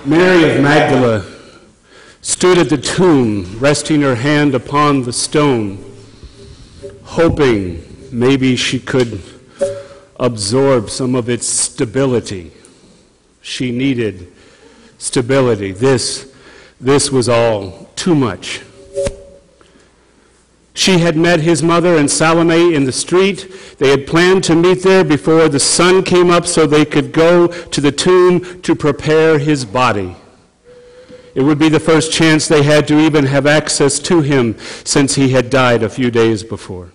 Mary of Magdala stood at the tomb, resting her hand upon the stone, hoping maybe she could absorb some of its stability. She needed stability. This was all too much. She had met his mother and Salome in the street. They had planned to meet there before the sun came up so they could go to the tomb to prepare his body. It would be the first chance they had to even have access to him since he had died a few days before.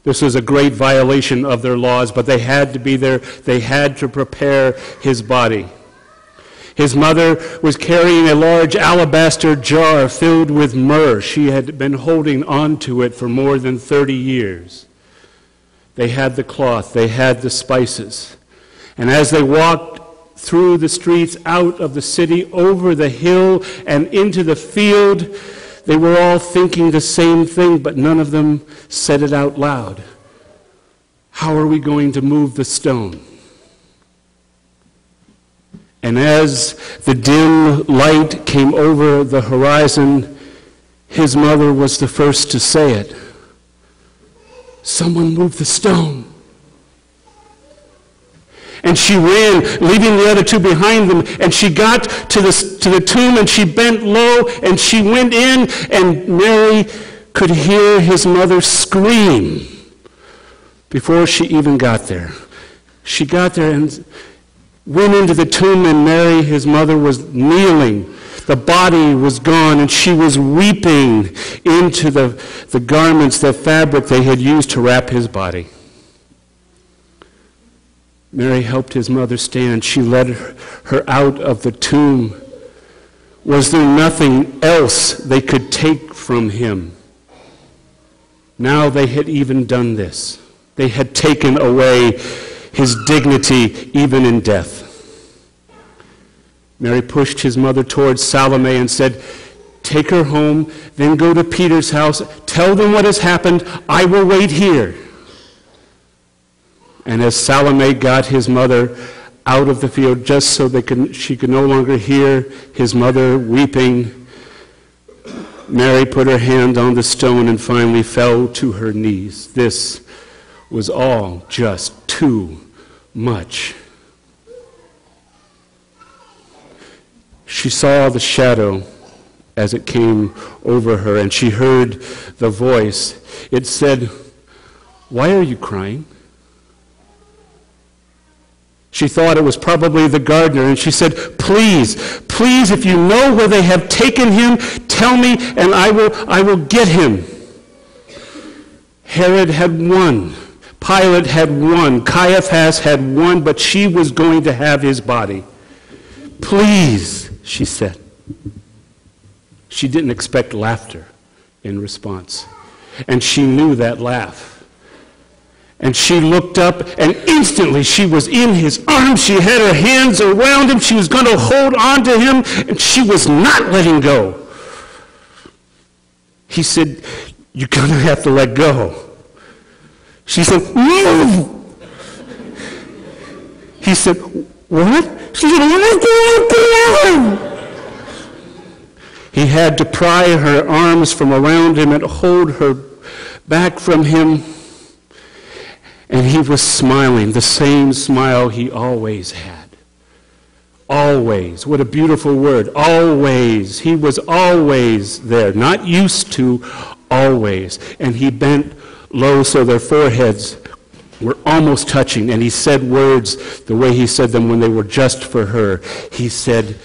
This was a great violation of their laws, but they had to be there. They had to prepare his body. His mother was carrying a large alabaster jar filled with myrrh. She had been holding on to it for more than 30 years. They had the cloth, they had the spices. And as they walked through the streets, out of the city, over the hill, and into the field, they were all thinking the same thing, but none of them said it out loud. How are we going to move the stone? And as the dim light came over the horizon, his mother was the first to say it. Someone moved the stone. And she ran, leaving the other two behind them, and she got to the tomb, and she bent low, and she went in, and Mary could hear his mother scream before she even got there. She got there and went into the tomb, and Mary, his mother, was kneeling. The body was gone, and she was weeping into the garments, the fabric they had used to wrap his body. Mary helped his mother stand. She led her out of the tomb. Was there nothing else they could take from him? Now they had even done this. They had taken away his dignity even in death. Mary pushed his mother towards Salome and said, "Take her home, then go to Peter's house. Tell them what has happened. I will wait here." And as Salome got his mother out of the field just so she could no longer hear his mother weeping, Mary put her hand on the stone and finally fell to her knees. This was all just too much. She saw the shadow as it came over her, and she heard the voice. It said, "Why are you crying?" She thought it was probably the gardener, and she said, please, if you know where they have taken him, tell me, and I will get him." Herod had won. Pilate had won. Caiaphas had won, but she was going to have his body. "Please," she said. She didn't expect laughter in response, and she knew that laugh. And she looked up, and instantly she was in his arms. She had her hands around him. She was going to hold on to him, and she was not letting go. He said, "You're going to have to let go." She said, "Move!" He said, "What?" She said, "What?" He had to pry her arms from around him and hold her back from him. And he was smiling, the same smile he always had. Always. What a beautiful word. Always. He was always there. Not used to, always. And he bent low so their foreheads were almost touching. And he said words the way he said them when they were just for her. He said,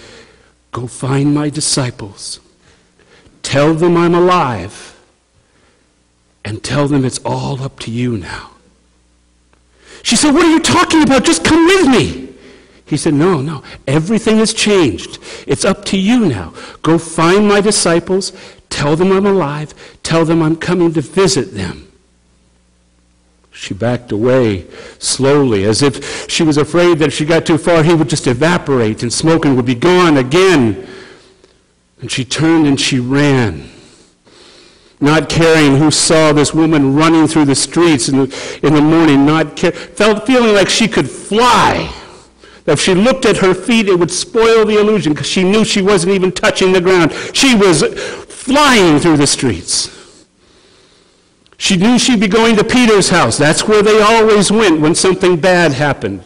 "Go find my disciples. Tell them I'm alive. And tell them it's all up to you now." She said, "What are you talking about? Just come with me." He said, No, everything has changed. It's up to you now. Go find my disciples, tell them I'm alive, tell them I'm coming to visit them. She backed away slowly, as if she was afraid that if she got too far, he would just evaporate and smoke and would be gone again. And she turned and she ran, not caring who saw this woman running through the streets in the morning, feeling like she could fly. If she looked at her feet, it would spoil the illusion because she knew she wasn't even touching the ground. She was flying through the streets. She knew she'd be going to Peter's house. That's where they always went when something bad happened.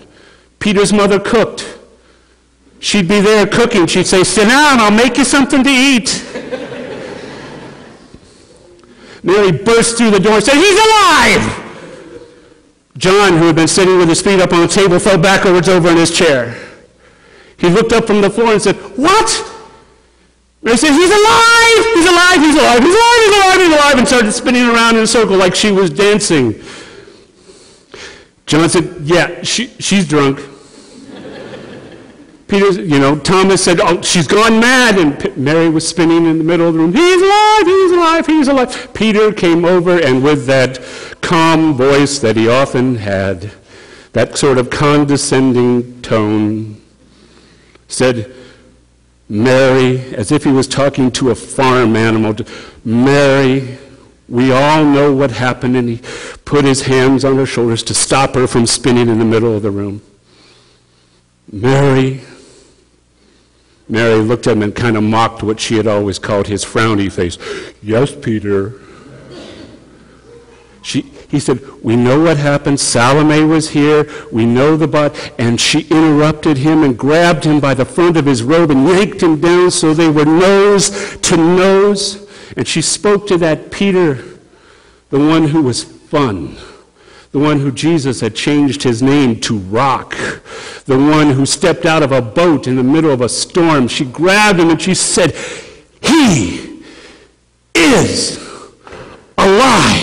Peter's mother cooked. She'd be there cooking. She'd say, "Sit down, I'll make you something to eat." Mary burst through the door and said, "He's alive!" John, who had been sitting with his feet up on the table, fell backwards over in his chair. He looked up from the floor and said, "What?" Mary said, "He's alive! He's alive! He's alive! He's alive! He's alive! He's alive!" and started spinning around in a circle like she was dancing. John said, "Yeah, she's drunk." Thomas said, "Oh, she's gone mad." And Mary was spinning in the middle of the room. "He's alive, he's alive, he's alive." Peter came over and with that calm voice that he often had, that sort of condescending tone, said, "Mary," as if he was talking to a farm animal, "Mary, we all know what happened." And he put his hands on her shoulders to stop her from spinning in the middle of the room. "Mary." Mary looked at him and kind of mocked what she had always called his frowny face. "Yes, Peter." He said, "We know what happened. Salome was here. We know the body." And she interrupted him and grabbed him by the front of his robe and yanked him down so they were nose to nose. And she spoke to that Peter, the one who was fun, the one who Jesus had changed his name to Rock, the one who stepped out of a boat in the middle of a storm. She grabbed him and she said, "He is alive."